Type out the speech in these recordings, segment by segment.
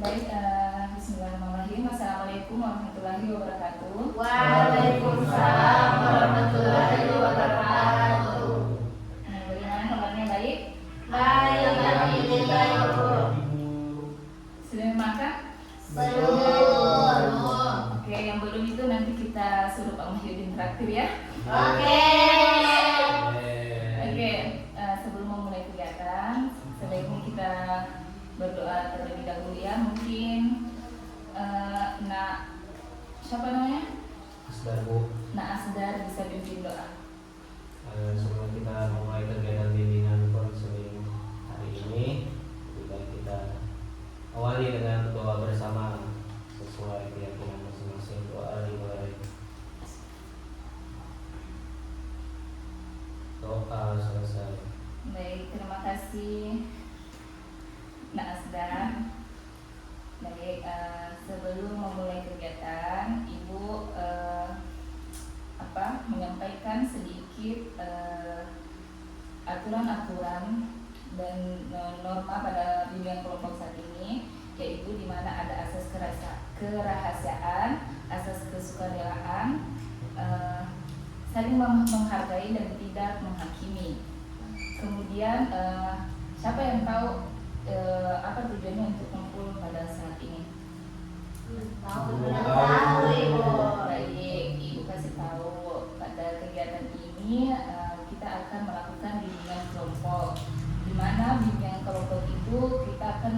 Baik, bismillahirrahmanirrahim. Assalamualaikum warahmatullahi wabarakatuh. Waalaikumsalam warahmatullahi wabarakatuh. Bagaimana kabarnya, baik? Baik, alhamdulillah Ibu. Sudah makan? Belum. Oke, yang belum itu nanti kita suruh Pak Muhyiddin traktir ya. Oke. Oke, sebelum memulai kegiatan, sebaiknya kita berdoa terlebih dahulu ya. Mungkin siapa namanya? Asdar, Bu. Asdar bisa pimpin doa. Sebelum kita memulai kegiatan bimbingan konseling hari ini, lebih baik kita awali dengan doa bersama sesuai keyakinan masing-masing. Doa dimulai. Doa selesai. Baik, terima kasih Asdar. Baik, sebelum memulai kegiatan, Ibu menyampaikan sedikit aturan-aturan dan norma pada bimbingan kelompok saat ini, yaitu di mana ada asas kerahasiaan, asas kesukarelaan, saling menghargai dan tidak menghakimi. Kemudian siapa yang tahu apa tujuannya untuk kumpul pada saat ini? Tahu Ibu. Baik, Ibu kasih tahu. Pada kegiatan ini kita akan melakukan bimbingan kelompok, di mana bimbingan kelompok itu kita akan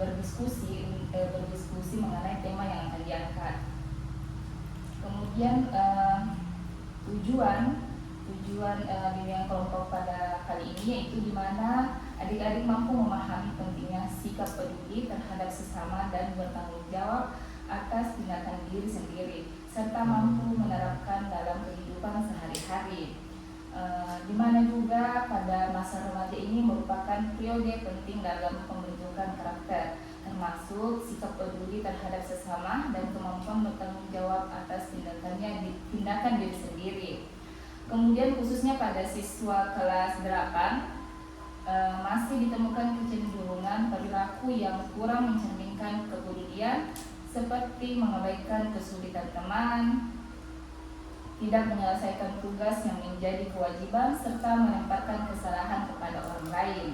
berdiskusi mengenai tema yang akan diangkat. Kemudian tujuan bimbingan kelompok pada kali ini yaitu di mana adik-adik mampu memahami pentingnya sikap peduli terhadap sesama dan bertanggung jawab atas tindakan diri sendiri, serta mampu menerapkan dalam kehidupan sehari-hari. Di mana juga pada masa remaja ini merupakan periode penting dalam pembentukan karakter, termasuk sikap peduli terhadap sesama dan kemampuan bertanggung jawab atas tindakan diri sendiri. Kemudian khususnya pada siswa kelas 8 masih ditemukan kecenderungan perilaku yang kurang mencerminkan kepedulian, seperti mengabaikan kesulitan teman, tidak menyelesaikan tugas yang menjadi kewajiban, serta melemparkan kesalahan kepada orang lain.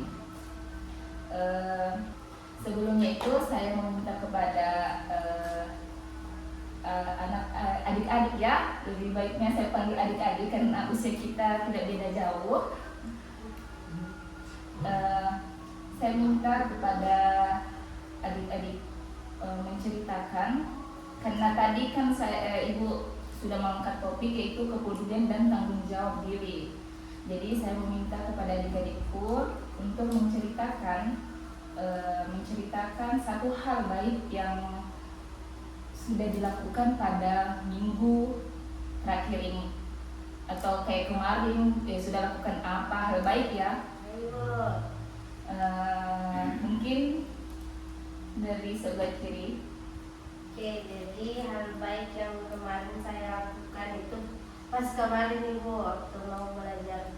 Sebelumnya itu saya meminta kepada adik-adik ya, lebih baiknya saya panggil adik-adik karena usia kita tidak beda jauh. Saya minta kepada adik-adik menceritakan, karena tadi kan Ibu sudah mengangkat topik yaitu kepedulian dan tanggung jawab diri. Jadi saya meminta kepada adik-adikku untuk menceritakan satu hal baik yang sudah dilakukan pada minggu terakhir ini, atau kayak kemarin sudah lakukan apa hal baik ya. Mungkin dari sebelah kiri. Oke, jadi hal baik yang kemarin saya lakukan itu pas kemarin Ibu waktu mau belajar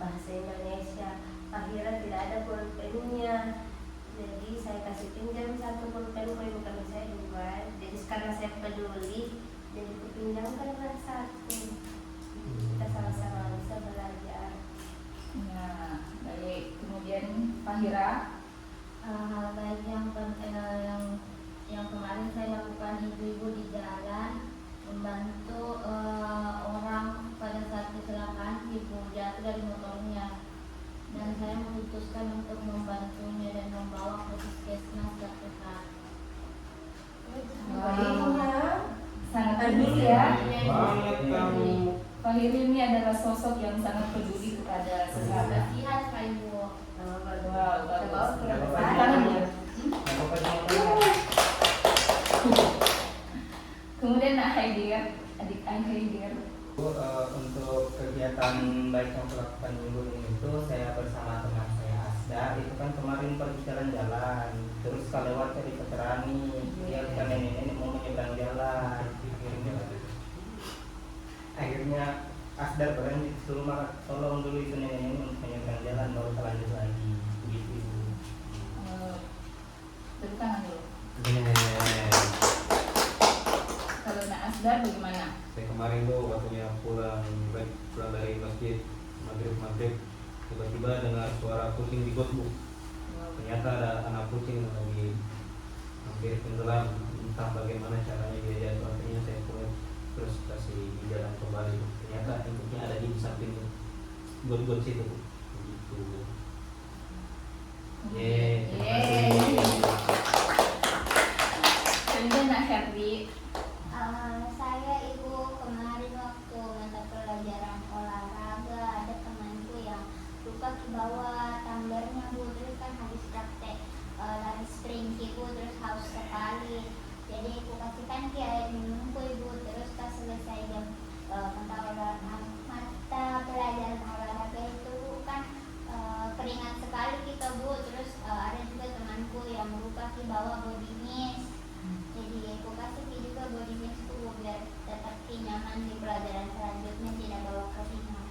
bahasa Indonesia, akhirnya tidak ada pulpennya. Jadi saya kasih pinjam satu pulpen ke ibu kami, saya 2. Jadi karena saya peduli, jadi kupinjamkanlah satu. Kita sama-sama bisa belajar. Nah, baik. Kemudian Fahira. Hal baik yang kemarin saya lakukan, ibu-ibu di jalan membantu orang pada saat kecelakaan, ibu jatuh dari motornya, dan saya memutuskan untuk membantunya dan membawa ke puskesmas terdekat. Sangat peduli ya. Banget kamu. Fahira ini adalah sosok yang sangat peduli kepada sesama. Lihat Pak Ibu. Wow, bagus. Kemudian adik Haidir. Untuk kegiatan baik yang dilakukan minggu ini itu saya bersama teman saya Asda, itu kan kemarin pergi jalan-jalan, terus kelewat di Peterani, dia bukan nenek mau menyeberang jalan, akhirnya Asda berani disuruh tolong dulu itu nenek untuk menyeberang jalan, baru kita lanjut lagi begitu. Tepuk tangan dulu. Kalau Nak Asdar bagaimana? Saya kemarin tuh waktunya pulang dari masjid maghrib tiba-tiba dengar suara kucing di got, Bu. Ternyata ada anak kucing yang lagi hampir tenggelam, entah bagaimana caranya dia jatuh. Akhirnya saya pulang terus kasih jalan kembali. Ternyata induknya ada di samping got situ, Bu. Begitu. Terima kasih. Kemudian Nak Herdi. Saya ibu kemarin waktu mata pelajaran olahraga ada temanku yang luka ke bawah tumblernya bu, terus kan habis praktek lari sprint ibu, terus haus sekali, jadi ibu kasihkan ke air minumku ibu, terus pas selesai jam mata pelajaran olahraga itu bu, kan keringat sekali kita bu, terus ada juga temanku yang luka ke bawah body mist. Jadi aku kasih juga body mist tuh biar tetap nyaman di pelajaran selanjutnya, tidak bawa keringat.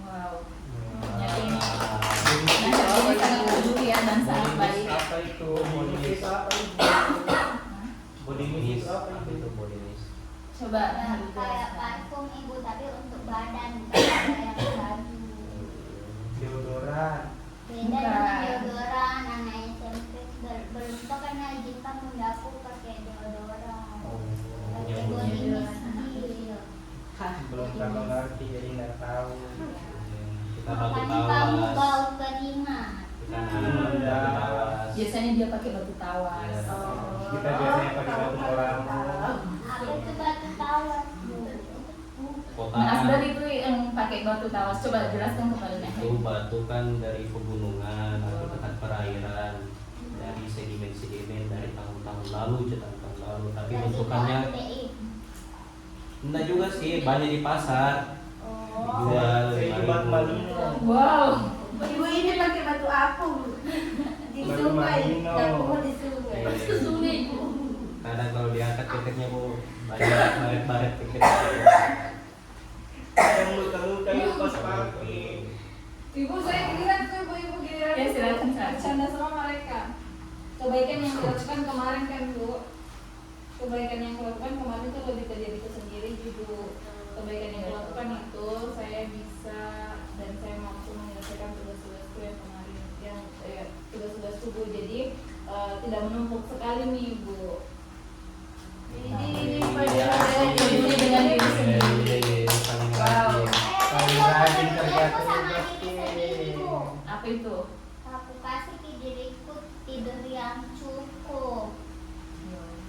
Wow. Wah. Jadi ini sangat peduli ya dan sangat baik. Apa itu? Body mist apa itu? Body mist apa itu? Body mist. Coba Nah, Nak kayak jelaskan. parfum ibu tapi untuk badan, bukan kayak baju. Deodoran. Beda Bukan. dengan deodoran, anak SMP belum tuh karena izin kamu aku pakai deodoran. Pakai yang body bunyi. mist gitu. Belum terlalu ngerti jadi nggak tahu. Kita batu Makanya kamu tawas. bau keringat. Kita batu tawas. Biasanya dia pakai batu tawas. Iya. Kita biasanya pakai batu kolam. Apa itu batu tawas bu? Nah, Asdar Kotaan itu yang pakai batu tawas. Coba jelaskan kepada Nak itu Herdi. batu kan dari pegunungan atau dekat perairan, dari sedimen dari tahun-tahun lalu, jutaan tahun lalu. Tapi Dari bentukannya KPI. enggak juga sih, banyak di pasar. Oh. Dijual Saya itu batu malino. Wow. Ibu ini pakai batu apa bu? Di Batu sungai, Marino. dapur di sungai. Iya. Kadang kalau diangkat keteknya Bu, banyak baret-baret keket. Yang luka-luka itu pas pakai. Ibu, saya giliran tuh ibu giliran Ya, silakan, silakan. bercanda sama mereka. Kebaikan yang dilakukan kemarin kan bu, kebaikan yang dilakukan kemarin itu lebih ke diriku sendiri ibu. Kebaikan yang dilakukan itu saya bisa dan saya mampu menyelesaikan tugas-tugasku yang kemarin, yang tugas-tugasku bu. Jadi tidak menumpuk sekali nih bu. Ini Peduli dengan diri sendiri. Wow. Paling rajin kerja Aku sama tugas diri sendiri bu. Apa itu? Aku kasih ke diriku tidur yang cukup.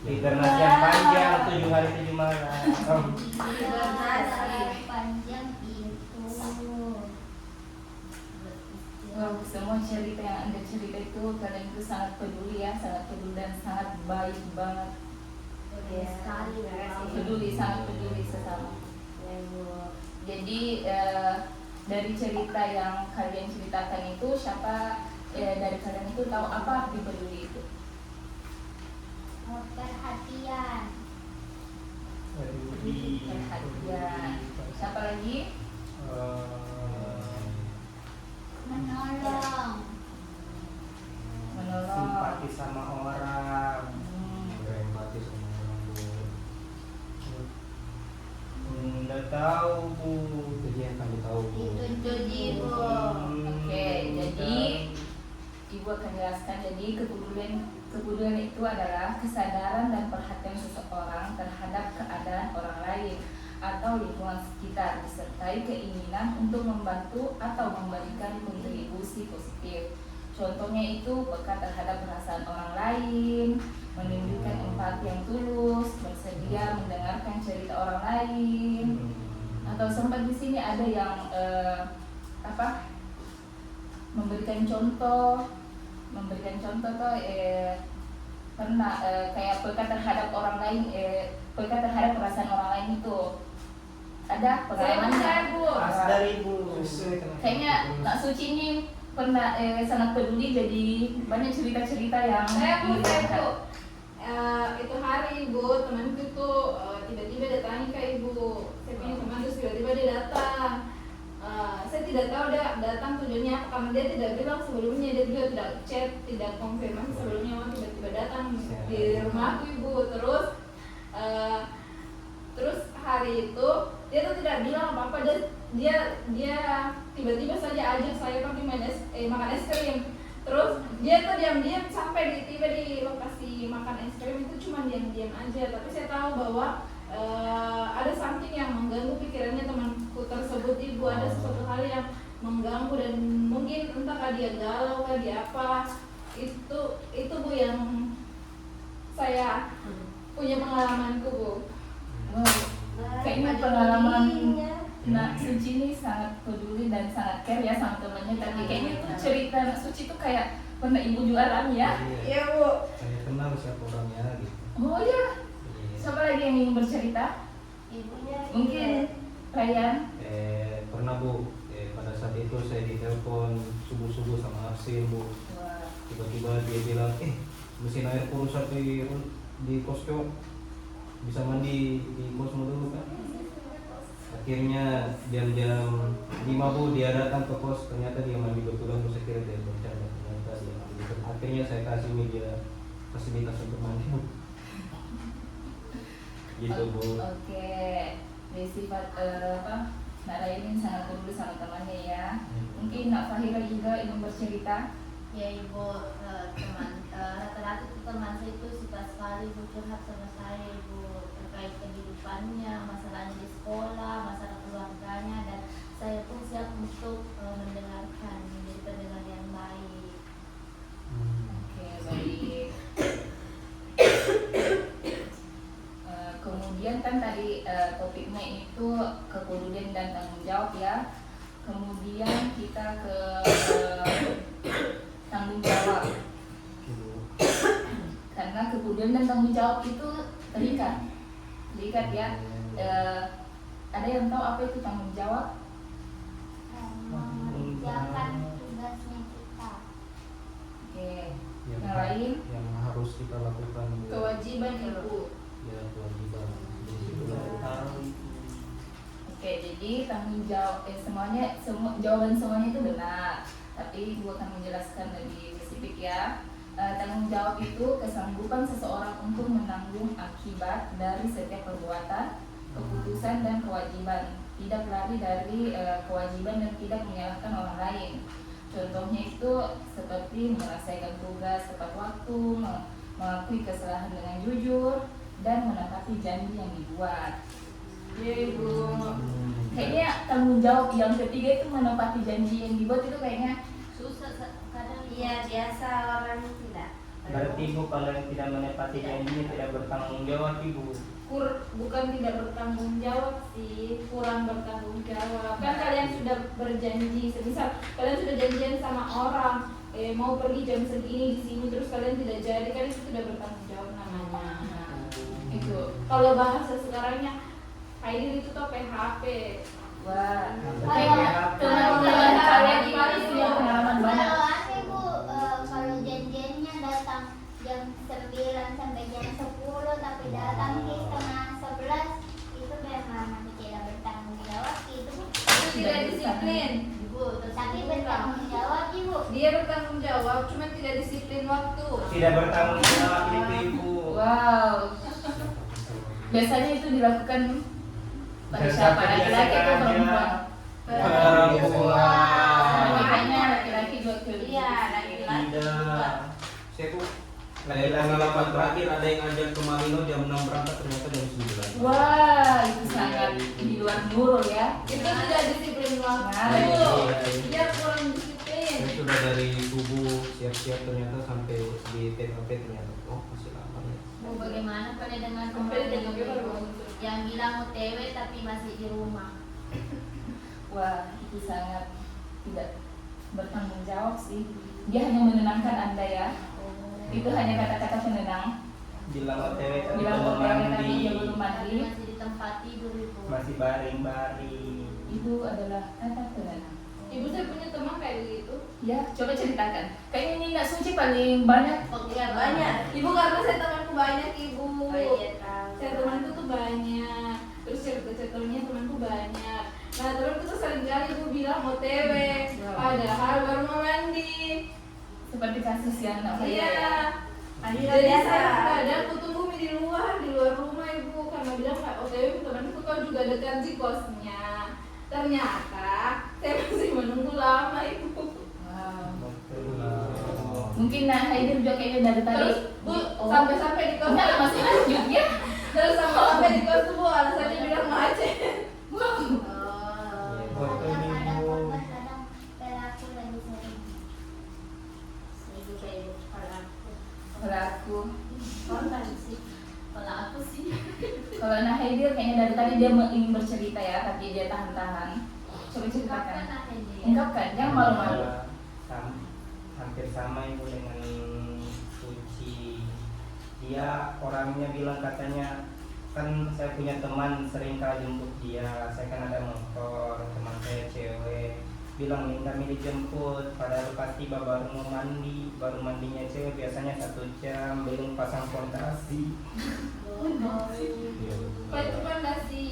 Hibernasi yang panjang 7 hari 7 malam. Tidur panjang itu. Wow, semua cerita yang Anda cerita itu kalian itu sangat peduli ya, sangat peduli dan sangat baik banget. Peduli sekali. Peduli, sangat peduli sesama. Ya bu. Jadi dari cerita yang kalian ceritakan itu siapa dari kalian itu tahu apa arti peduli itu? Perhatian. Perhatian. Siapa lagi? Menolong. Menolong. Simpati sama orang. Berempati sama orang Bu. Nggak tahu bu. Jadi akan tahu Bu. Itu ibu. Oke, jadi Ibu akan jelaskan. Jadi kepedulian itu adalah kesadaran dan perhatian seseorang terhadap keadaan orang lain atau lingkungan sekitar, disertai keinginan untuk membantu atau memberikan kontribusi positif. Contohnya itu peka terhadap perasaan orang lain, menunjukkan empati yang tulus, bersedia mendengarkan cerita orang lain, atau sempat di sini ada yang memberikan contoh tuh pernah kayak peka terhadap orang lain, peka terhadap perasaan orang lain itu ada pengalamannya. Saya bu. Pas dari bu. Kayaknya Kak Suci ini pernah sangat peduli, jadi banyak cerita-cerita yang Saya bu. diangkat. Itu hari ibu, temanku tuh tiba-tiba datangi ke ibu. Saya punya teman terus tiba-tiba dia datang. Saya tidak tahu dia datang tujuannya apa, karena dia tidak bilang sebelumnya, dia juga tidak chat, tidak konfirmasi sebelumnya, orang tiba-tiba datang di rumahku ibu. Terus hari itu dia tuh tidak bilang apa-apa, dia tiba-tiba saja ajak saya pergi makan es krim. Terus dia tuh diam-diam sampai tiba di lokasi makan es krim itu cuma diam-diam aja, tapi saya tahu bahwa ada something yang mengganggu pikirannya temanku tersebut ibu, ada sesuatu hal yang mengganggu dan mungkin entah dia galau kah dia apa, itu bu yang saya punya pengalamanku bu. Kayaknya pengalaman Suci ini sangat peduli dan sangat care ya sama temannya. Tapi kayaknya tuh cerita Suci tuh kayak pernah ibu juga alami ya. Iya bu. Saya kenal siapa orangnya gitu. Oh iya. Siapa lagi yang ingin bercerita? Ibunya Mungkin Ryan. Pernah bu, pada saat itu saya ditelepon subuh-subuh sama Arsin bu. Wah. Tiba-tiba dia bilang, mesin air rusak di kosco, bisa mandi di kosmo dulu kan. Akhirnya jam-jam 5 bu dia datang ke kos, ternyata dia mandi betulan, saya kira dia bercanda, ternyata dia mandi betulan. Akhirnya saya kasih media fasilitas untuk mandi bu. Gitu bu. Oke. Dari sifat Nak Ryan ini sangat peduli sama temannya ya. Mungkin Nak Fahira juga ingin bercerita. Ya ibu, rata-rata itu teman saya itu suka sekali ibu curhat sama saya ibu terkait kehidupannya, masalahnya di sekolah, masalah keluarganya, dan saya pun siap untuk mendengarkan, menjadi pendengar yang baik. Oke, baik. Kemudian kan tadi topiknya itu kepedulian dan tanggung jawab ya. Kemudian kita ke tanggung jawab. Karena kepedulian dan tanggung jawab itu terikat ya. Ada yang tahu apa itu tanggung jawab? Mengerjakan tugasnya kita. Oke. Yang lain? Yang harus kita lakukan bu. Kewajiban ibu. Ya kewajiban. Oke, jadi tanggung jawab jawaban semuanya itu benar. Tapi Ibu akan menjelaskan lebih spesifik ya. Tanggung jawab itu kesanggupan seseorang untuk menanggung akibat dari setiap perbuatan, keputusan dan kewajiban. Tidak lari dari kewajiban dan tidak menyalahkan orang lain. Contohnya itu seperti menyelesaikan tugas tepat waktu, mengakui kesalahan dengan jujur, dan menepati janji yang dibuat. Iya ibu. Kayaknya tanggung jawab yang ketiga itu menepati janji yang dibuat itu kayaknya Susah kadang. Iya biasa orang tidak. Berarti ibu kalau yang tidak menepati janjinya tidak bertanggung jawab ibu. Bukan tidak bertanggung jawab sih, kurang bertanggung jawab. Kan kalian sudah berjanji, semisal kalian sudah janjian sama orang, mau pergi jam segini di sini, terus kalian tidak jadi, kan itu sudah bertanggung jawab namanya. itu. Kalau bahasa sekarangnya, Haidil itu tuh PHP. Wah, Kalau- kayaknya teman-teman kalian ini punya pengalaman banyak. Kalau aneh bu, kalau janjiannya datang jam 9 sampai jam 10 tapi datang di setengah 11, itu memang tidak bertanggung jawab itu bu. Itu tidak disiplin. Ibu, tapi bertanggung jawab ibu. Dia bertanggung jawab, cuma tidak disiplin waktu. Tidak bertanggung jawab itu ibu. Wow. Biasanya itu dilakukan pada siapa? Laki-laki atau perempuan? Perempuan. Makanya laki-laki juga kelihatan. Iya laki-laki juga. Tidak. Saya tuh dari pengalaman terakhir ada yang ngajak ke Marino jam 6 berangkat ternyata jam 9. Wah, itu sangat di luar nurul ya. Itu tidak disiplin waktu. Nah, iya. Dia kurang disiplin. Saya sudah dari subuh siap-siap ternyata sampai di TKP ternyata masih lama ya. Bu, bagaimana pada dengan Sampai teman dengan ibu berapa? yang bilang OTW tapi masih di rumah? Wah, itu sangat tidak bertanggung jawab sih. Dia hanya menenangkan Anda ya. Itu hanya kata-kata penenang. Bilang OTW tapi Bilang belum OTW tapi mandi. dia belum Tapi mandi. masih di tempat tidur ibu. Masih baring-baring. Itu adalah kata penenang. Ibu saya punya teman kayak gitu. Ya, coba ceritakan. Kayaknya ini Nak Suci paling banyak. Iya banyak. Ibu karena saya temanku banyak ibu. Oh iya tahu. Saya temanku tuh banyak. Terus cerita-ceritanya temanku banyak. Nah terus itu seringkali ibu bilang OTW, padahal baru mau mandi. Seperti kasus yang nak saya. Iya. Akhirnya Jadi biasa. saya kadang kutunggu di luar rumah ibu karena bilang nggak OTW teman itu kau juga ada janji kosnya. Ternyata saya masih menunggu lama ibu. Wow. Betul. Mungkin nah Haidir juga kayaknya dari tadi. Terus bu Oh. sampai di kos. Enggak, masih lanjut ya. Terus sampai di kos tuh bu alasannya bilang macet. Wow. Oh. Betul ibu. Kadang perilaku lagi sering. Ibu kayak ibu kalau Kalau aku, korban sih. Kalau aku sih kalau nah Haidir kayaknya dari tadi dia ingin bercerita ya, tapi dia tahan-tahan. Coba ceritakan. Ungkapkan, jangan malu-malu. Hampir sama ibu dengan Suci. Dia orangnya bilang katanya kan saya punya teman sering kali jemput dia. Saya kan ada motor, teman saya cewek. Bilang minta dijemput, padahal pasti baru mau mandi. Baru mandinya cewek biasanya 1 jam, belum pasang fondasi. Apa itu kan nasi?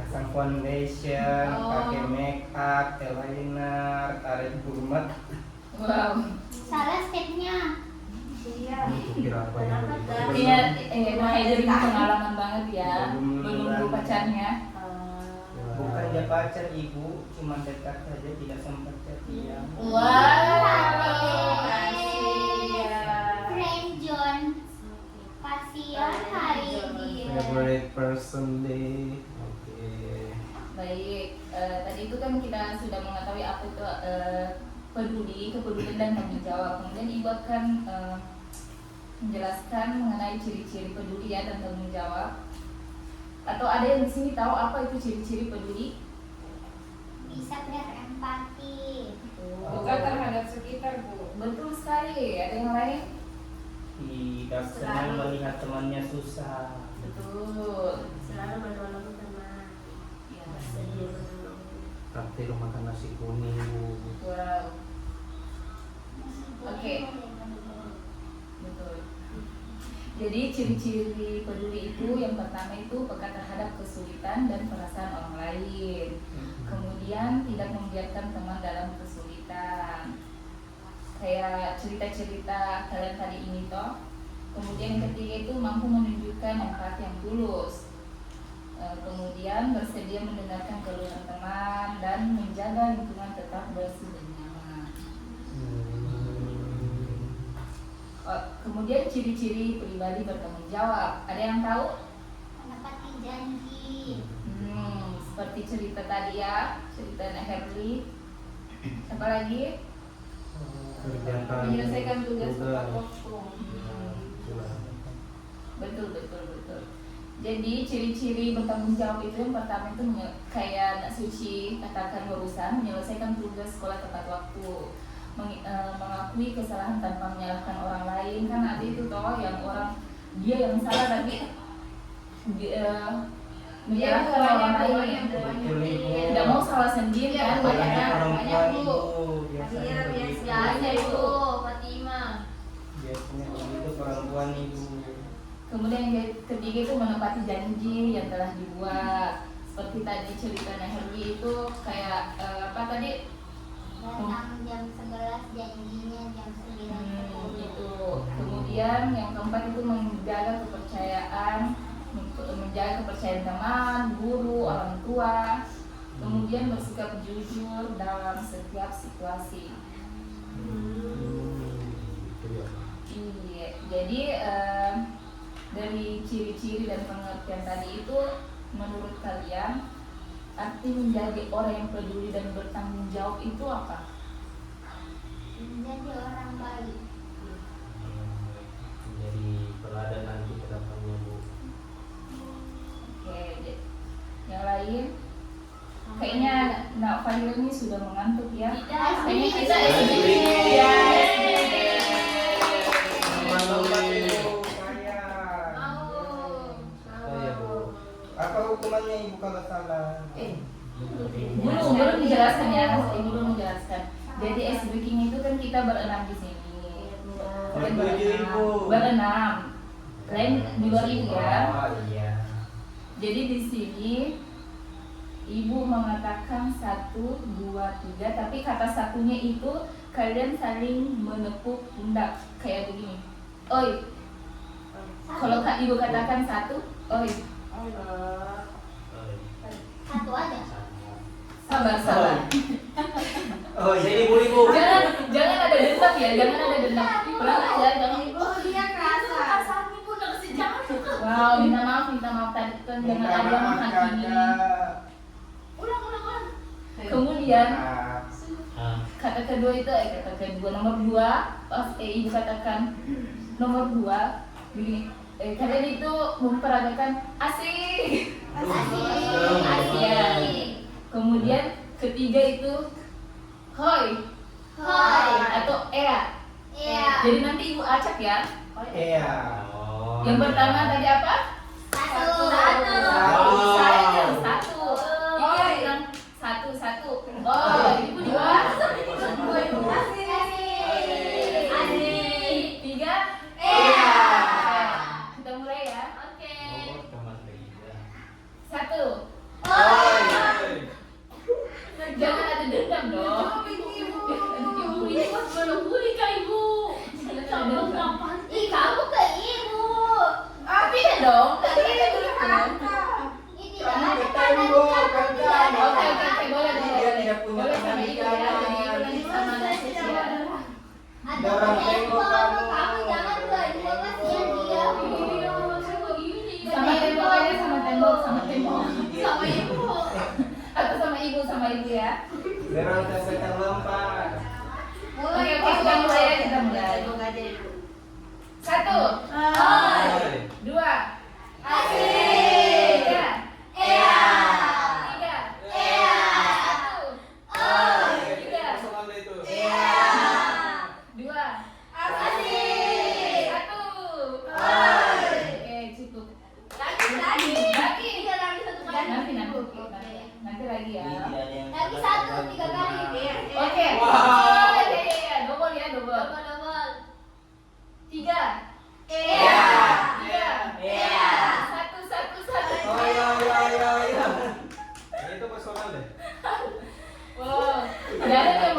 Pasang foundation, Oh. pakai make up, eyeliner, tarik burmat. Wow. salah stepnya. Iya. Kira apa yang Kenapa begitu? kan? Artinya, nah Haidir ini pengalaman banget ya, Belum menunggu pacarnya. Bukan dia pacar ibu, cuma dekat saja, tidak sempat jadian. Wow. Friend John. Kasihan hari dia. Favorite person day. Oke. Baik, tadi itu kan kita sudah mengetahui apa itu peduli, kepedulian dan tanggung jawab. Kemudian ibu akan menjelaskan mengenai ciri-ciri peduli ya dan tanggung jawab. Atau ada yang di sini tahu apa itu ciri-ciri peduli? Bisa berempati. Bukan terhadap sekitar bu. Betul sekali. Ada yang lain? Tidak senang melihat temannya susah. Betul. Selalu menolong teman. Ya. Sedih menolong. Traktir makan nasi kuning bu. Wow. Oke. Betul. Jadi ciri-ciri peduli itu yang pertama itu peka terhadap kesulitan dan perasaan orang lain. Kemudian tidak membiarkan teman dalam kesulitan. Kayak cerita-cerita kalian tadi ini toh. Kemudian yang ketiga itu mampu menunjukkan empati yang tulus. Kemudian bersedia mendengarkan keluhan teman dan menjaga lingkungan tetap bersih dan nyaman. Kemudian ciri-ciri pribadi bertanggung jawab. Ada yang tahu? Menepati janji. Seperti cerita tadi ya, cerita Nek Herli. Apa lagi? Kerjakan Menyelesaikan tugas tepat waktu. Betul. Jadi ciri-ciri bertanggung jawab itu yang pertama itu kayak Nak Suci katakan barusan, menyelesaikan tugas sekolah tepat waktu, mengakui kesalahan tanpa menyalahkan orang lain. Kan ada itu toh yang orang dia yang salah tapi menyalahkan orang lain, tidak mau salah sendiri kan, Banyak makanya perempuan Bu. ibu. Biasanya Akhirnya begitu. Biasa itu Fatima. Biasanya begitu perempuan ibu. kemudian yang ketiga itu menepati janji yang telah dibuat. Seperti tadi cerita Herwi itu kayak apa tadi? Datang jam 11, janjinya jam 9. Gitu. Kemudian yang keempat itu menjaga kepercayaan teman, guru, orang tua. Kemudian bersikap jujur dalam setiap situasi. Iya, jadi dari ciri-ciri dan pengertian tadi itu menurut kalian arti menjadi orang yang peduli dan bertanggung jawab itu apa? Menjadi orang baik. Jadi teladan nanti ke depannya bu. Oke, yang lain kayaknya Nak Fadil ini sudah mengantuk ya. Tidak, Kayaknya SBK. kita SBK ya. Lomba ibu saya. Saya bu. Apa hukumannya ibu kalau salah? Belum dijelaskan ya, ibu belum menjelaskan. Jadi S Baking itu kan kita berenam di sini. Kalian Bertujuh, Ibu. Berenam. Kalian di luar itu ya. Oh iya. Jadi di sini Ibu mengatakan 1, 2, 3, tapi kata satunya itu kalian saling menepuk pundak kayak begini. Oi. Kalau ibu katakan 1, oi. Satu aja. Sabar. Oh Jadi ibu-ibu. Jangan ada dendam ya, jangan ada dendam. Pulang aja, jangan ibu. Oh dia kerasa. Wow, minta maaf tadi kan jangan ada yang menghakimi. Ulang. Kemudian Ah, kata kedua itu kata kedua nomor 2 pas ibu katakan nomor 2 begini. Kalian itu memperagakan asik. Asik. Kemudian ketiga itu hoi atau ea. Iya. Jadi nanti ibu acak ya. Iya. oh, Yang iya. pertama tadi apa? Satu. Satu. Ibu bilang satu. Oh, ibu dua. Asik. 3. Iya. Kita mulai ya. Oke. Oh, cuma 3. 1. Oi. Jangan ada dendam dong. Ibu ini pas belum buli kak ibu. Cabang kapan? Ih, kamu ke ibu. Tidak dong. Tadi kita dulu. Ini Kamu tidak ke ada tembok, kanan, kan? kamu Oke, tidak boleh. Dia tidak punya Boleh sama ibu ya. kanan. Jadi ibu nanti sama nasi ya. ada Dorong tembok, tembok kamu kamu. jangan berdua kasihan dia. Sama tembok aja, sama tembok. Sama ibu. Atau sama ibu ya. Dorong sampai terlempar. Oke, kita mulai ya, kita mulai. 1, Oi. 2, Asik. 3, Iya. 3, Iya. 1, Oi. 3, Iya. 2, Asik. 1. Oi. Oke, cukup. Lagi. Iya lagi satu kali. Nanti lagi ya. Ini tidak ada yang Lagi 1, 3 kali. Oke. Wow. Iya, double ya, double. Double. 3, Iya. 3, Iya. 1. Oh iya. Itu personal deh. Wow, tidak ada yang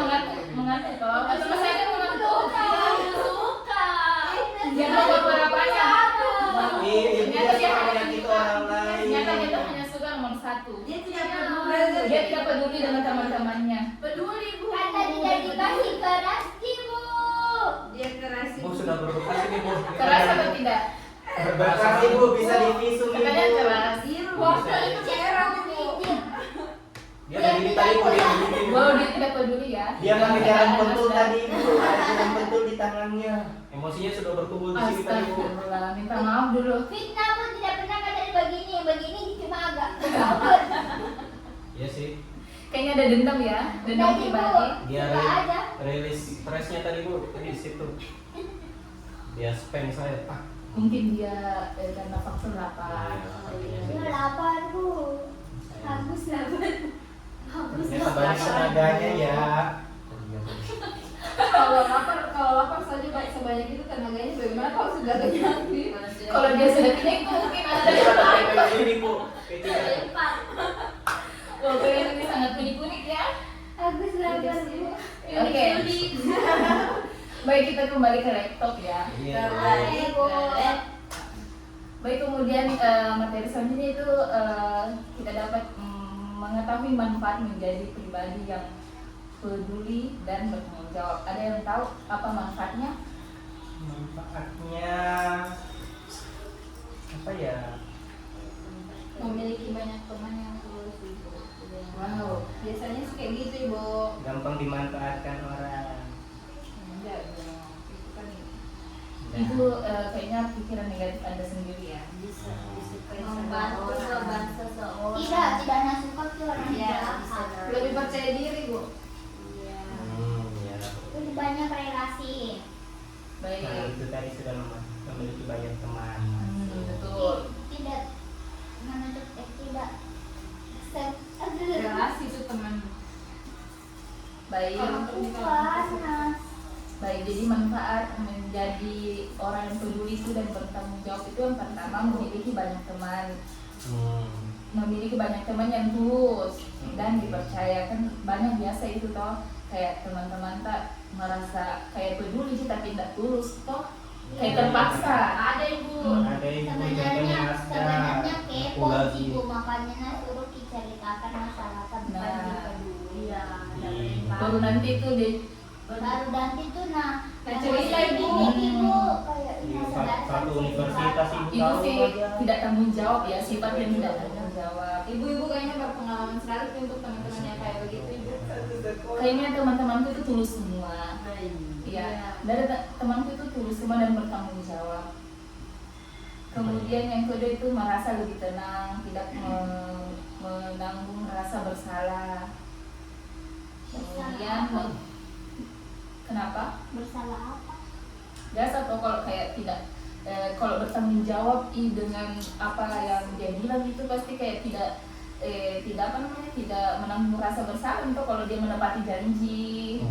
mengantuk toh. Atau masih ada yang mengantuk? Suka. Yang nomor berapanya? Ibu Ternyata dia suka hanya menyakiti suka. orang lain. Ternyata dia tuh hanya suka nomor 1. Dia tidak Dia tidak peduli dengan teman-temannya. Peduli bu. Kata tidak dikasih keras, ibu. Dia keras. Bu sudah berbekas ini bu. Keras atau tidak? Berkas ibu bisa divisum ibu. Katanya keras. Dia dari ini tadi bu dia begini. Wow, dia tidak peduli ya. Dia pakai jalan pentul tadi ibu. Ada jalan pentul di tangannya. Emosinya sudah berkumpul di sini tadi bu. Astagfirullah, minta maaf dulu. Fitnah pun tidak pernah kata begini cuma agak. Iya sih. Kayaknya ada dendam ya, dendam Jadi, Bu. pribadi. Dia Suka aja. rilis stresnya tadi bu di situ. Dia spam saya. Mungkin dia karena faktor lapar. Dia lapar bu. Habis lapar. Ternyata banyak tenaganya ya. Kalau lapar saja baik sebanyak itu tenaganya bagaimana kalau sudah kenyang sih? Kalau dia sudah kenyang itu mungkin ada. Ini bu. Ketiga. Lipat. Wah, kalian ini sangat unik-unik ya. Habis lapar bu. Oke. Baik, kita kembali ke laptop ya. Iya. Baik bu. Baik, kemudian materi selanjutnya itu kita dapat mengetahui manfaat menjadi pribadi yang peduli dan bertanggung jawab. Ada yang tahu apa manfaatnya? Manfaatnya apa ya? Memiliki banyak teman yang tulus ibu. Wow. Biasanya sih kayak gitu ibu. Gampang dimanfaatkan orang. Enggak dong. Itu kan Nah, Itu kayaknya pikiran negatif Anda sendiri ya. Bisa disukai Membantu seseorang. seseorang. Tidak hanya suka ke orang Iya, jahat. bisa. lebih percaya diri bu. Iya. Ya. Lebih banyak relasi. Baik. nah, itu tadi sudah memiliki banyak teman. Betul. Tidak menutup tidak. Relasi itu teman. Baik. Panas. Baik, jadi manfaat menjadi orang yang peduli itu dan bertanggung jawab itu yang pertama memiliki banyak teman. memiliki banyak teman yang tulus dan dipercaya. Kan banyak biasa itu toh, kayak teman-teman tak merasa kayak peduli sih tapi tidak tulus toh, kayak terpaksa. Ada ibu. Ada ibu Sebenarnya contohnya Asda. sebenarnya kepo Aku lagi. sih ibu, makanya suruh diceritakan masalah bukan Nah. dipeduli. Iya, ada Iya. yang Baru nanti itu di Baru nanti tuh nah cerita, Ibu. ibu kayak ini Di saudara satu kan universitas ibu itu tahu sih aja. tidak tanggung jawab ya, sifatnya tidak tanggung jawab. Ibu-ibu kayaknya berpengalaman sekali sih untuk teman-teman yang kayak begitu ibu. Kayaknya teman-temanku itu tulus semua. Nah, Iya, dari temanku itu tulus semua dan bertanggung jawab. Kemudian yang kedua itu merasa lebih tenang, tidak menanggung rasa bersalah. Kemudian kenapa? bersalah apa? Biasa tuh kalau kayak tidak kalau bertanggung jawab dengan apa yang dia bilang itu pasti kayak tidak apa namanya, tidak menanggung rasa bersalah itu kalau dia menepati janji.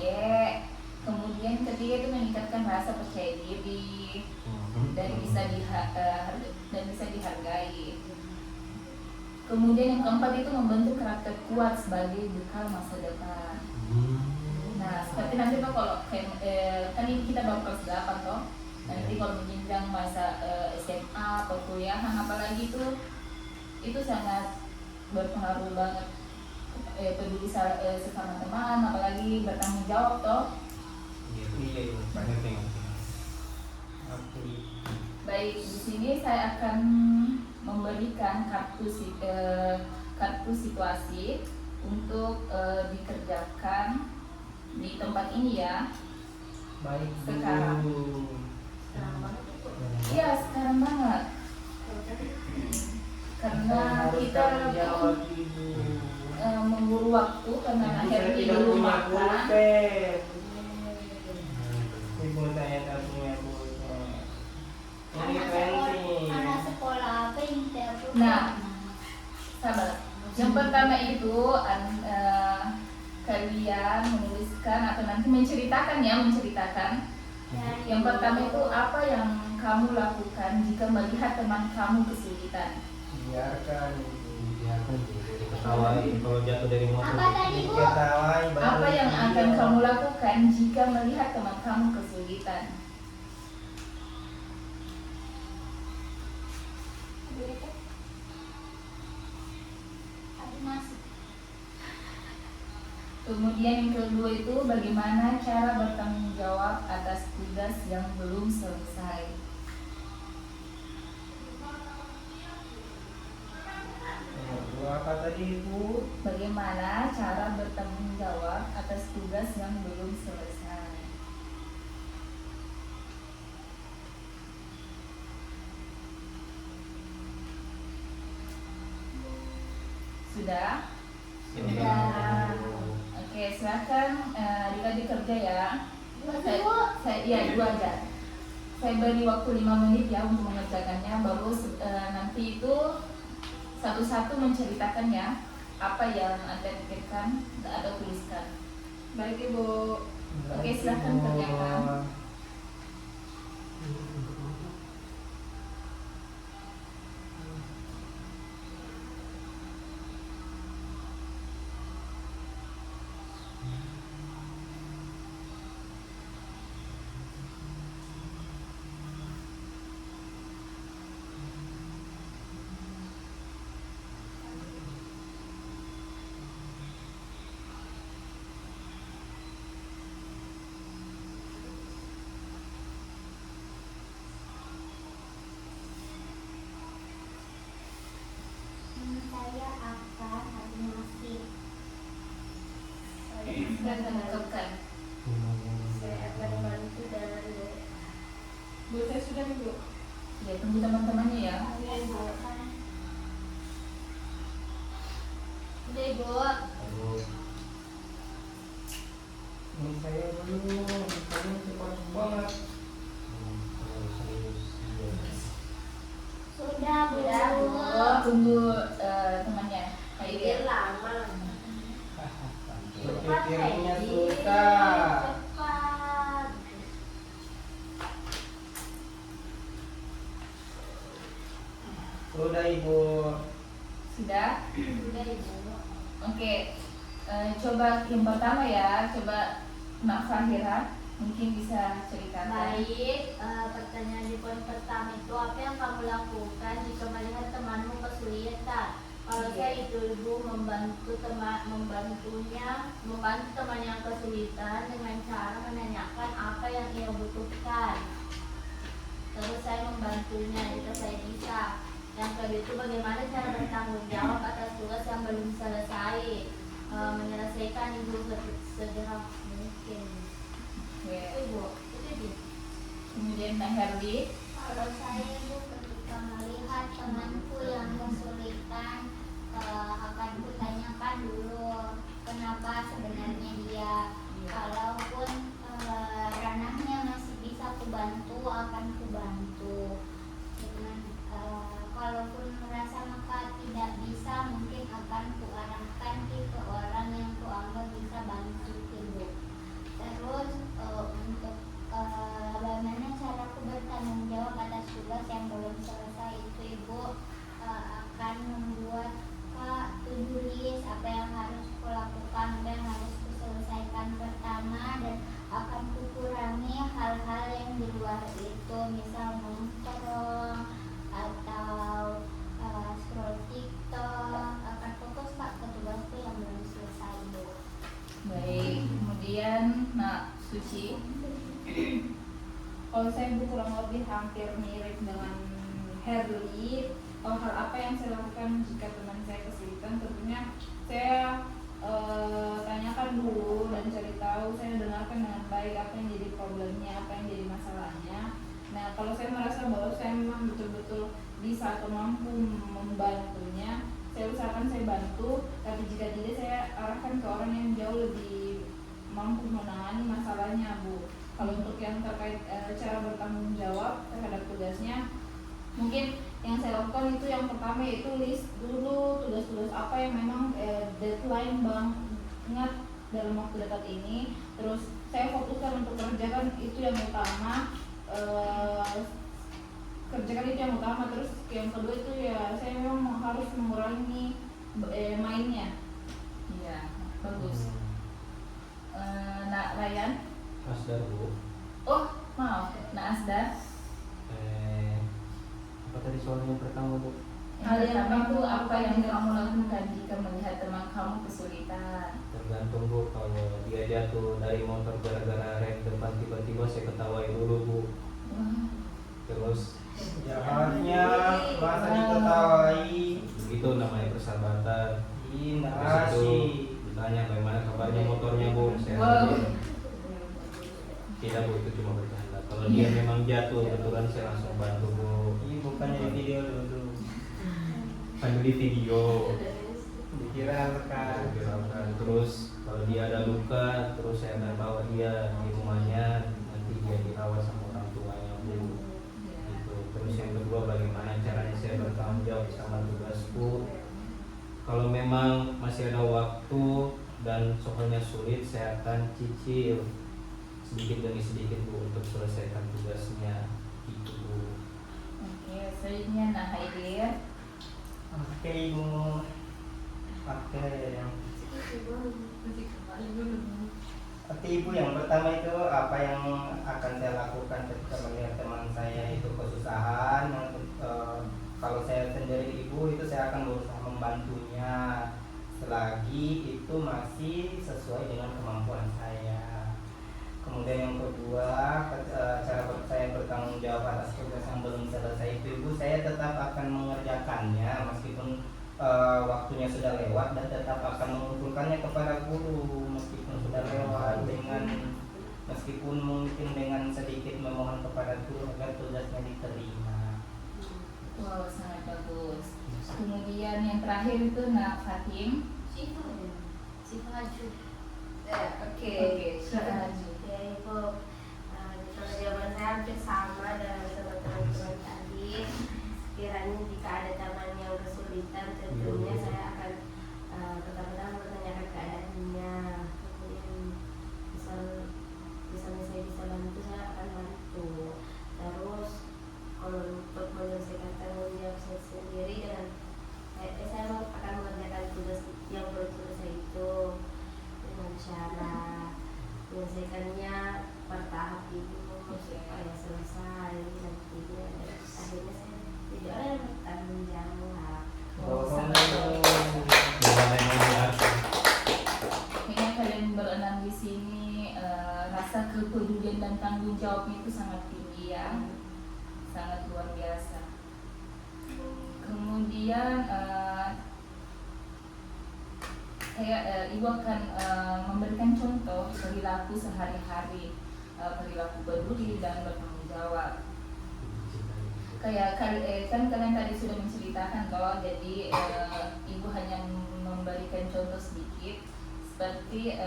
Iya. Kemudian ketiga itu meningkatkan rasa percaya diri dan bisa dihargai. Kemudian yang keempat itu membentuk karakter kuat sebagai bekal masa depan. Nah, seperti nanti tuh kalau kan ini kita baru kelas 8 toh. Nanti kalau menjenjang masa SMA atau kuliahan apalagi itu sangat berpengaruh banget, peduli sesama teman, apalagi bertanggung jawab toh. Iya, iya. Banyak yang Oke. Baik, di sini saya akan memberikan kartu situasi untuk dikerjakan di tempat ini ya. Baik Sekarang. Bu. Iya, sekarang banget. Karena kita jawab Ibu. memburu waktu karena Ibu, saya akhirnya tidak belum punya makan. pulpen. Ibu saya tak punya pulpen. Ini penting. Anak sekolah apa yang telepon? Nah, sabar. Yang pertama itu kalian menuliskan atau nanti menceritakan. Yang pertama itu apa yang kamu lakukan jika melihat teman kamu kesulitan. Biarkan Ibu. ketawain kalau jatuh dari motor. Apa tadi bu? Diketawain baru Apa yang dia. akan kamu lakukan jika melihat teman kamu kesulitan? Aduh masuk. Kemudian yang kedua itu bagaimana cara bertanggung jawab atas tugas yang belum selesai. Nomor dua apa tadi Ibu? Bagaimana cara bertanggung jawab atas tugas yang belum selesai. Sudah? Sudah. Oke, silakan adik-adik kerja ya. Iya, 2 aja. Saya beri waktu 5 menit ya untuk mengerjakannya, baru nanti itu satu-satu menceritakan ya apa yang Anda pikirkan atau tuliskan. Baik ibu. Oke, silakan kerjakan. Saya akan animasi. Silakan ungkapkan. Saya akan bantu dan Bu saya sudah ibu. Ya, tunggu teman-temannya ya. Saya akan. Udah ibu. Aduh. Ini saya belum, saya cepat banget. Serius. Sudah bu. Sudah, Bu. Tunggu temannya. pikir Kayak lama. Berpikirnya susah. Cepat. Udah Ibu. Sudah? Sudah Ibu. Oke, coba yang pertama ya, coba Nak Fahira mungkin bisa ceritakan. Baik, pertanyaan di poin pertama itu apa yang kamu lakukan jika melihat temanmu kesulitan? Kalau saya itu Ibu membantu membantu teman yang kesulitan dengan cara menanyakan apa yang ia butuhkan. Terus saya membantunya jika saya bisa. Yang kedua itu bagaimana cara bertanggung jawab atas tugas yang belum selesai, menyelesaikan Ibu segera mungkin. Oke. Itu Ibu, itu Ibu. Kemudian Nak Herdi. Kalau saya itu ketika melihat temanku yang kesulitan, akan kutanyakan dulu kenapa sebenarnya dia. Kalaupun ranahnya masih bisa kubantu, akan kubantu. Kalaupun merasa maka tidak bisa, mungkin akan kuarahkan ke orang yang kuanggap bisa bantu Ibu. Terus untuk bagaimana caraku bertanggung jawab atas tugas yang belum selesai itu Ibu, akan membuat to-do list apa yang harus kulakukan, apa yang harus kuselesaikan pertama, dan akan kukurangi hal-hal yang di luar itu, misal nongkrong atau scroll TikTok. Akan fokus ke tugasku yang belum selesai Ibu. Baik, kemudian Nak Suci. Kalau saya kurang lebih hampir mirip dengan Herli. Hal apa yang saya lakukan jika teman saya kesulitan, tentunya saya tanyakan dulu dan cari tahu, saya dengarkan dengan baik apa yang jadi problemnya, apa yang jadi masalahnya. Nah, kalau saya merasa bahwa saya memang betul-betul bisa atau mampu membantunya, saya usahakan saya bantu. Tapi jika tidak, saya arahkan ke orang yang jauh lebih mampu menangani masalahnya, Bu. Kalau untuk yang terkait cara bertanggung jawab terhadap tugasnya, mungkin yang saya lakukan itu yang pertama yaitu list dulu tugas-tugas apa yang memang deadline banget dalam waktu dekat ini. Terus saya fokuskan untuk kerjakan itu yang utama, Terus yang kedua itu ya saya memang harus mengurangi mainnya. Iya, bagus. Nak Ryan. Asdar Bu. Oh, maaf, Nak Asdar. Apa tadi soalnya yang pertama Bu? Hal yang pertama itu apa yang kamu lakukan jika melihat teman kamu kesulitan? Tergantung Bu, kalau dia jatuh dari motor gara-gara rem depan tiba-tiba saya ketawain dulu Bu. Terus Jahatnya masa diketahui. begitu namanya persahabatan. Indah Habis itu sih. ditanya bagaimana kabarnya motornya Bu. Saya Wow. tidak Bu, itu cuma bercanda. Kalau dia memang jatuh kebetulan saya langsung bantu Bu. Ini bukannya di video dulu. Kan di video. Dikirakan. Terus kalau dia ada luka, terus saya akan bawa dia di rumahnya, nanti dia dirawat sama orang tuanya Bu. Gitu. Terus yang kedua, bagaimana caranya saya bertanggung jawab sama tugasku. Kalau memang masih ada waktu dan soalnya sulit, saya akan cicil sedikit demi sedikit Bu untuk selesaikan tugasnya. Gitu Bu. Oke, selanjutnya Nak Haidir. Oke Ibu. Oke. Oke Ibu, yang pertama itu apa yang akan saya lakukan ketika melihat teman saya itu kesusahan. Kalau saya sendiri Ibu, itu saya akan berusaha membantunya selagi itu masih sesuai dengan kemampuan saya. Kemudian yang kedua, cara saya bertanggung jawab atas tugas yang belum selesai itu Ibu, saya tetap akan mengerjakannya meskipun waktunya sudah lewat, dan tetap akan mengumpulkannya kepada guru meskipun sudah lewat, meskipun mungkin dengan sedikit memohon kepada guru agar tugasnya diterima. Wow, sangat bagus. Kemudian yang terakhir itu Nak Fatim. Sifaju. Oke, Syahaju. Ya Ibu, kalau jawaban saya hampir sama dengan teman-teman tadi. Kiranya jika ada teman yang kesulitan, tentunya saya akan pertama-tama bertanyakan keadaannya. Kemudian misalnya saya bisa bantu, saya akan bantu. Terus kalau untuk menyelesaikan tanggung jawab saya sendiri, jawabnya itu sangat tinggi ya, sangat luar biasa. Kemudian ibu akan memberikan contoh perilaku sehari-hari, perilaku peduli dan bertanggung jawab. Kayak kan kalian tadi sudah menceritakan toh, jadi ibu hanya memberikan contoh sedikit seperti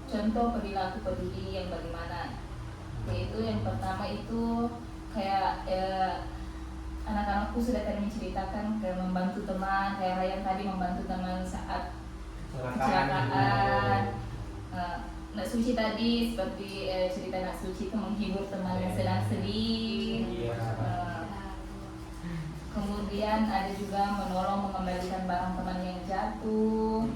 contoh perilaku peduli yang bagaimana. Yaitu yang pertama itu kayak anak-anakku sudah tadi menceritakan kayak membantu teman, kayak Ryan tadi membantu teman saat kecelakaan. Nak Suci tadi seperti cerita Nak Suci itu menghibur teman yang sedang sedih. Kemudian ada juga menolong mengembalikan barang teman yang jatuh.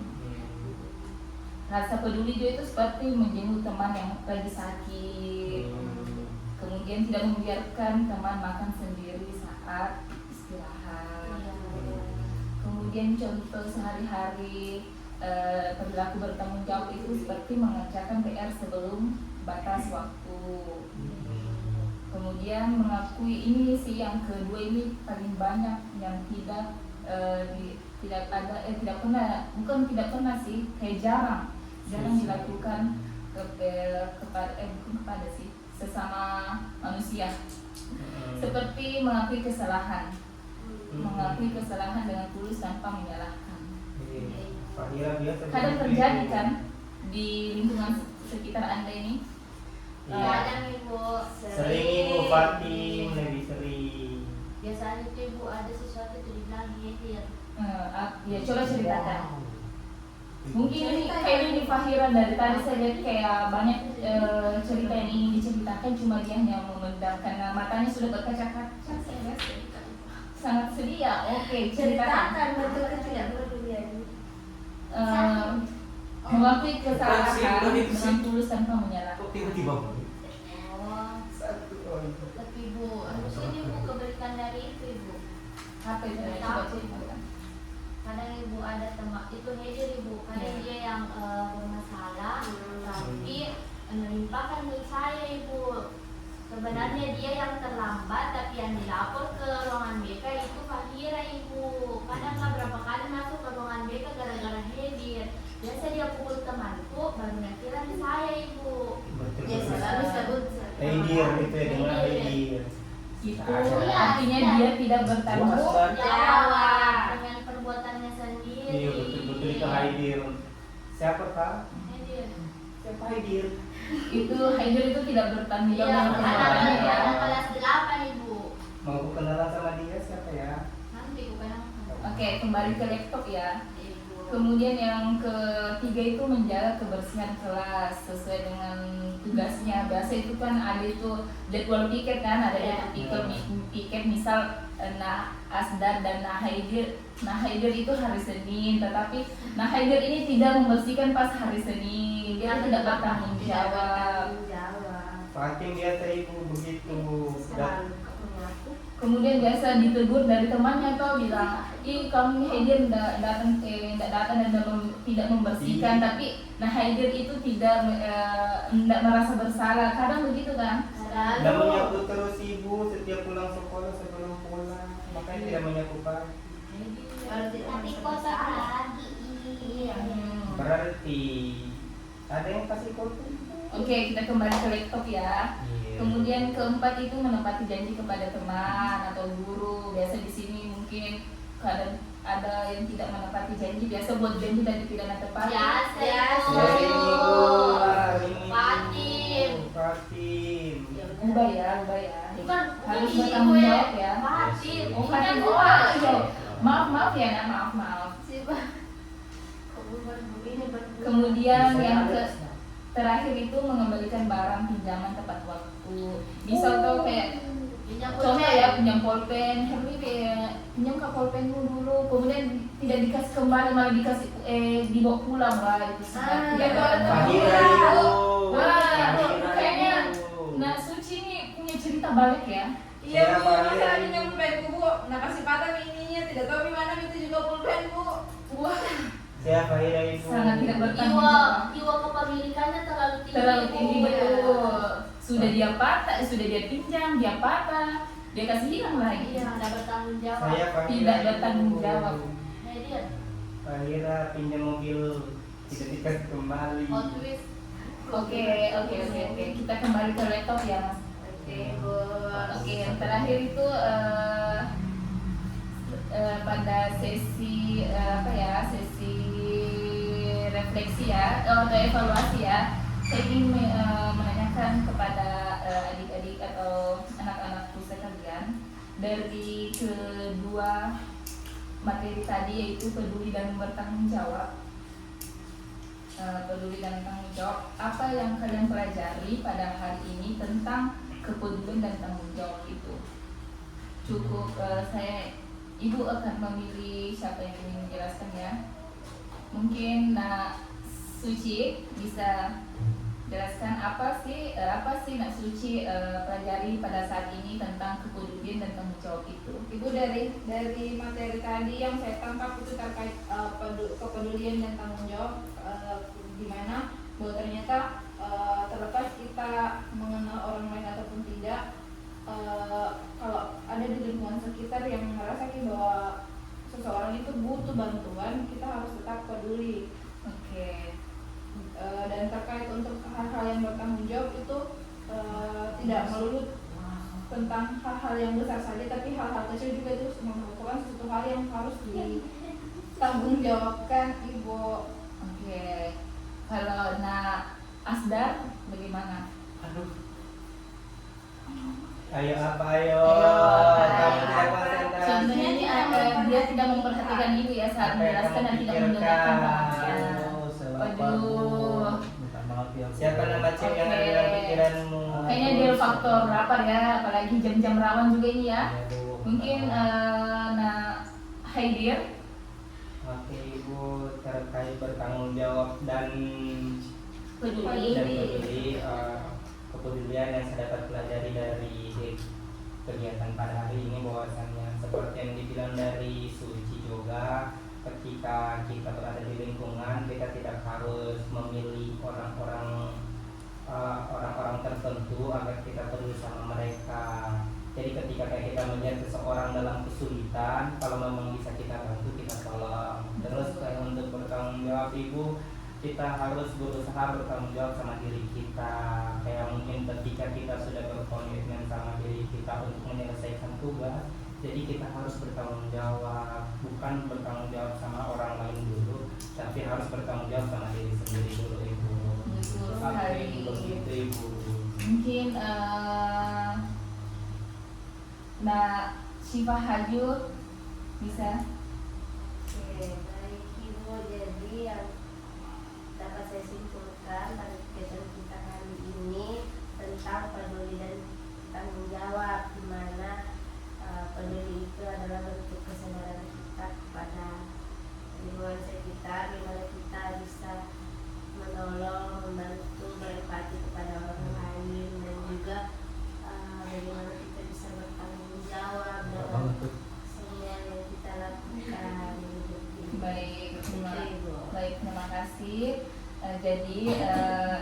Rasa peduli juga itu seperti menjenguk teman yang lagi sakit. Kemudian tidak membiarkan teman makan sendiri saat istirahat. Kemudian contoh sehari-hari perilaku bertanggung jawab itu seperti mengerjakan PR sebelum batas waktu. Kemudian mengakui, ini sih yang kedua ini paling banyak yang tidak pernah sih, kayak jarang dilakukan kepada sesama manusia. Seperti mengakui kesalahan dengan tulus tanpa menyalahkan. Kadang terjadi kan di lingkungan sekitar Anda ini? Kadang ibu Sering ibu Fatim, lebih sering. biasanya tuh ibu ada sesuatu tuh dibilang hadir. Ya coba ceritakan. Mungkin ini kayaknya di Fahira dari tadi saya lihat kayak banyak cerita yang ingin diceritakan, cuma dia hanya memendam karena matanya sudah berkaca-kaca. Saya lihat sangat sedih ya. Oke, ceritakan. betul tidak berlebihan. Mengakui kesalahan dengan tulus tanpa menyalahkan. Tiba-tiba Tapi ibu, harusnya ibu kebalikan dari itu ibu. Apa itu? Coba ceritakan. Kadang ibu ada teman itu hadir ibu, kadang dia yang bermasalah, tapi melimpahkan ke saya ibu. Sebenarnya dia yang terlambat, tapi yang dilapor ke ruangan BK itu Fahira ibu. Kadang berapa kali masuk ke ruangan BK gara-gara hadir. Biasa dia pukul temanku, baru nakira di saya ibu. Dia selalu sebut Hadir itu ya, dengan hadir. Itu artinya dia tidak bertanggung jawab dengan perbuatannya sendiri. Iya betul-betul itu hadir. Siapa kak? Hadir. Siapa hadir? itu Haider itu tidak bertanggung Iya, jawab dengan perbuatannya ya. anak kelas 8 ibu. Mau aku kenalan sama dia siapa ya? Nanti bukan Oke, kembali ke laptop ya. ibu. Kemudian yang ketiga itu menjaga kebersihan kelas sesuai dengan tugasnya. Biasa itu kan ada itu jadwal piket kan, ada jadwal piket misal Asdar dan Haider itu hari Senin, tetapi Haider ini tidak membersihkan pas hari Senin, dia tidak bertanggung jawab. Fatim biasa ibu begitu. selalu mengaku. Kemudian biasa ditegur dari temannya atau bilang, ih kamu Haider tidak datang dan tidak membersihkan, tapi Haider itu tidak merasa bersalah. Kadang begitu kan? Dan menyapu terus ibu setiap pulang sekolah sebelum pulang. Makanya tidak menyapu pagi. Nanti kotor lagi. Iya. Berarti ada yang kasih kopi. Oke, kita kembali ke laptop ya. Iya. Kemudian keempat itu menepati janji kepada teman atau guru. Biasa di sini mungkin kadang ada yang tidak menepati janji. Biasa buat janji tapi tidak menepati. Biasa Sering ibu. Fatim. Fatim. Ubah ya. Bukan Harus ini bertanggung gue. jawab ya. Fatim. Oh, Ini Fatim. kan Oh, gue. maaf ya, Nak. Maaf. Ini berdua. Kemudian yang terakhir itu mengembalikan barang pinjaman tepat waktu. Misal tuh kayak contoh ya, pinjam pulpen, Hermi pinjam ke pulpenmu dulu, kemudian tidak dikasih kembali, malah dikasih dibawa pulang, wah itu sangat tidak Fahira bertanggung ibu. Wah, Fahira kayaknya ibu. Nak Suci ini punya cerita banyak ya. Iya Saya bu, Fahira masa ini. pinjam pulpenku bu, nah kasih patah ininya, tidak tahu di mana itu juga pulpen bu. Wah, Saya Fahira ibu. sangat tidak bertanggung jawab. Jiwa kepemilikannya terlalu tinggi. Terlalu tinggi Bu. betul. sudah dia patah, sudah dia pinjam, dia patah, dia kasih hilang lagi. Iya, tidak bertanggung jawab. Saya Tidak bertanggung jawab. Jadi dia Fahira pinjam mobil tidak dikasih kembali. Hot Wheels. Oke. Kita kembali ke laptop ya, Mas. Oke, Bu. Oke, yang terakhir itu pada sesi sesi refleksi ya, atau evaluasi ya. Saya ingin menanyakan kepada adik-adik atau anak-anak pusat kalian dari kedua materi tadi, yaitu peduli dan bertanggung jawab. Peduli dan tanggung jawab, apa yang kalian pelajari pada hari ini tentang kepedulian dan tanggung jawab itu? Cukup Ibu akan memilih siapa yang ingin menjelaskan ya. Mungkin Suci bisa jelaskan apa sih Nak Suci pelajari pada saat ini tentang kepedulian dan tanggung jawab itu. Ibu dari materi tadi yang saya tangkap itu terkait kepedulian dan tanggung jawab, di mana bahwa ternyata terlepas kita mengenal orang lain ataupun tidak, kalau ada di lingkungan sekitar yang merasa bahwa seseorang itu butuh bantuan, kita harus tetap peduli. Oke. Dan terkait untuk hal-hal yang bertanggung jawab itu tidak melulu tentang hal-hal yang besar saja, tapi hal-hal kecil juga itu merupakan sesuatu hal yang harus ditanggung jawabkan, Ibu. Oke. Kalau Asdar bagaimana? Ayo. Ayo. Kamu tidak konsentrasi. Contohnya ini dia tidak memperhatikan ibu ya saat menjelaskan dan tidak mendengarkan pengajian. Waduh. Siapa nama cewek yang ada dalam pikiranmu? Kayaknya dia faktor lapar ya, apalagi jam-jam rawan juga ini ya. Mungkin Haidir. Oke, Ibu, terkait bertanggung jawab dan Peduli. Kepedulian yang saya dapat pelajari dari kegiatan pada hari ini, bahwasannya seperti yang dibilang dari Suci juga, ketika kita berada di lingkungan, kita tidak harus memilih orang-orang tertentu agar kita peduli sama mereka. Jadi ketika kita melihat seseorang dalam kesulitan, kalau memang bisa kita bantu, kita tolong. Terus kayak untuk bertanggung jawab, Ibu, kita harus berusaha bertanggung jawab sama diri kita. Kayak mungkin ketika kita sudah berkomitmen sama diri kita untuk menyelesaikan tugas, jadi kita harus bertanggung jawab, bukan bertanggung jawab sama orang lain dulu, tapi harus bertanggung jawab sama diri sendiri dulu, Ibu. Betul sekali. Begitu, Ibu. Mungkin Syifa Hajur bisa. Oke, baik Ibu. Jadi yang dapat saya simpulkan pada kegiatan kita hari ini tentang peduli dan tanggung jawab, di mana peduli itu adalah bentuk kesadaran kita kepada lingkungan sekitar, di mana kita bisa menolong, membantu, berempati kepada orang lain, dan juga bagaimana kita bisa bertanggung jawab dalam semua yang kita lakukan. Baik, Ibu. terima kasih. Jadi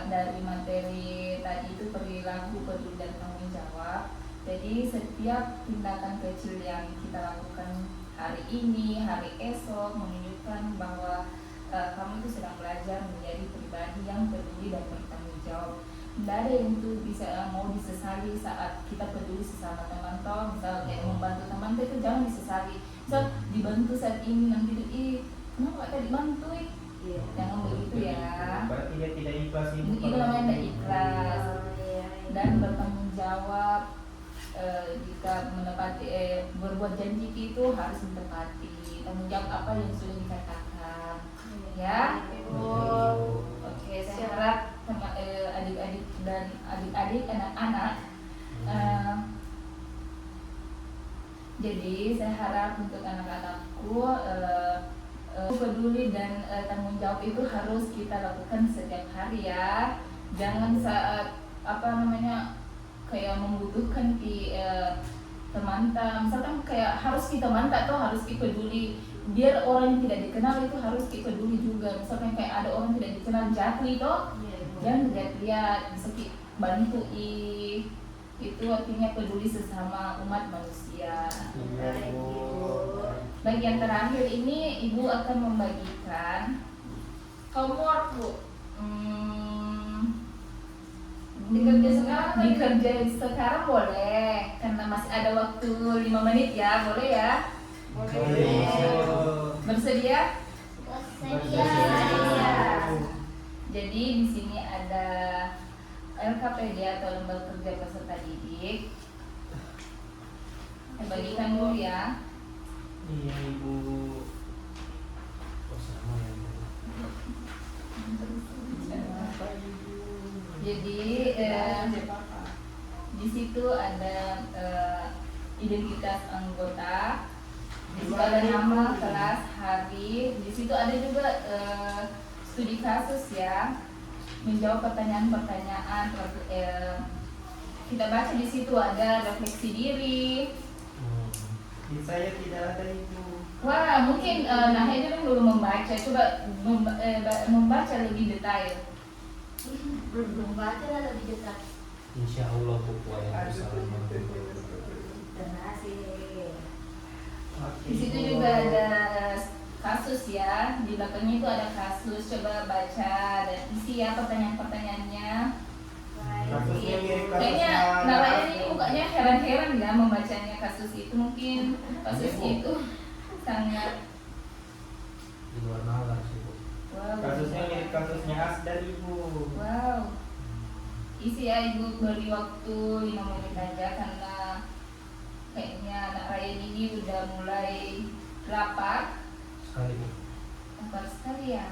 dari materi tadi itu perilaku, peduli dan tanggung jawab. Jadi setiap tindakan kecil yang kita lakukan hari ini, hari esok menunjukkan bahwa kamu itu sedang belajar menjadi pribadi yang peduli dan bertanggung jawab. Tidak ada yang itu bisa mau disesali saat kita peduli sesama teman toh. Misal kayak membantu teman itu jangan disesali. Misal dibantu saat ini nanti kenapa tadi dibantu? Iya. Jangan begitu ya. Berarti dia tidak ikhlas, Ibu. Itu namanya tidak ikhlas. Iya. Dan bertanggung jawab. Jika menepati berbuat janji itu harus menepati. Tanggung jawab apa yang sudah dikatakan. Ya. Ibu. Oke, saya harap adik-adik dan adik-adik anak-anak. Jadi saya harap untuk anak-anakku peduli dan tanggung jawab itu harus kita lakukan setiap hari ya. Jangan saat kayak membutuhkan teman, misalkan kayak harus kita mantap atau harus kita peduli, biar orang yang tidak dikenal itu harus kita peduli juga. Misalkan kayak ada orang tidak dikenal jatli toh, jangan lihat bisa bantu itu artinya peduli sesama umat manusia. Iya Bu. Baik, yang terakhir ini Ibu akan membagikan Homework Bu. dikerja sekarang, dikerja sekarang boleh karena masih ada waktu 5 menit ya, boleh ya? Boleh Bu. Bersedia? Bersedia. Jadi di sini ada LKPD atau lembaga kerja peserta didik. Saya bagikan dulu ya. Iya Ibu. Oh, sama ya. Jadi di situ ada identitas anggota, di situ ada nama, kelas, hari. Di situ ada juga studi kasus ya, menjawab pertanyaan-pertanyaan. Kita baca di situ ada refleksi diri. Di saya tidak ada Ibu. Wah, mungkin Nahya kan belum membaca. Coba membaca lebih detail. Belum baca lah lebih dekat. Insya Allah Bu yang bersama. Terima kasih. Oke, Di situ Bu. juga ada kasus ya, di belakangnya itu ada kasus. Coba baca dan isi ya pertanyaan-pertanyaannya. Kasusnya mirip Kayaknya kasusnya Nara ini mukanya heran-heran ya membacanya kasus itu. Mungkin kasusnya itu sangat Di luar nalar sih Bu. wow. Kasusnya mirip kasusnya Asda Ibu. Wow. Isi ya Ibu, beri waktu 5 menit aja karena kayaknya anak Ryan ini udah mulai lapar Sekali Bu. sekali ya.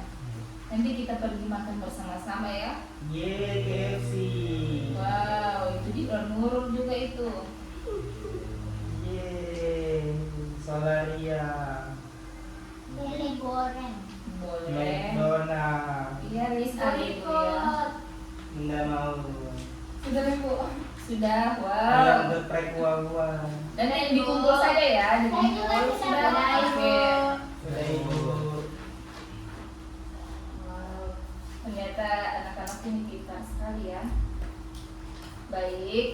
Nanti kita pergi makan bersama-sama ya. Yeay KFC. Wow, itu di Nurul juga itu. Yeay Solaria. Lele goreng. Boleh. McDonald. Iya, list ada Ibu ya. Nggak mau. Sudah Ibu. Sudah, Ayam wow. geprek gua. Dan yang dikumpul saja ya, Saya juga dikumpul bisa sudah. belajar. Oke. Sudah Ibu. Wow, ternyata anak-anak ini pintar sekali ya. Baik,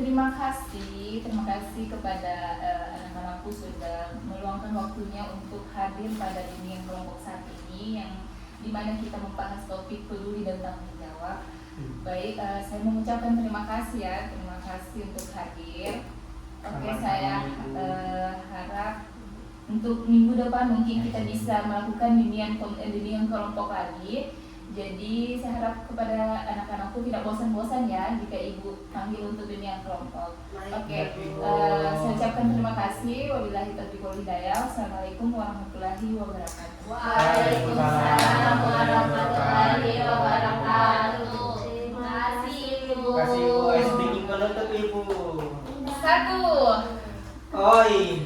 terima kasih kepada anak-anakku sudah meluangkan waktunya untuk hadir pada bimbingan kelompok saat ini yang dimana kita membahas topik peduli dan tanggung jawab. Baik, saya mengucapkan terima kasih ya, terima kasih untuk hadir. Oke, Sama-sama, saya Ibu. harap untuk minggu depan mungkin kita bisa melakukan bimbingan kelompok lagi. Jadi saya harap kepada anak-anakku tidak bosan-bosan ya jika Ibu panggil untuk bimbingan kelompok. Oke, saya ucapkan terima kasih. Wabillahi taufiq wal hidayah. Wassalamualaikum warahmatullahi wabarakatuh. Waalaikumsalam warahmatullahi wabarakatuh. Terima kasih Ibu. Kasih Ibu. Speaking penutup Ibu. 1, Oi.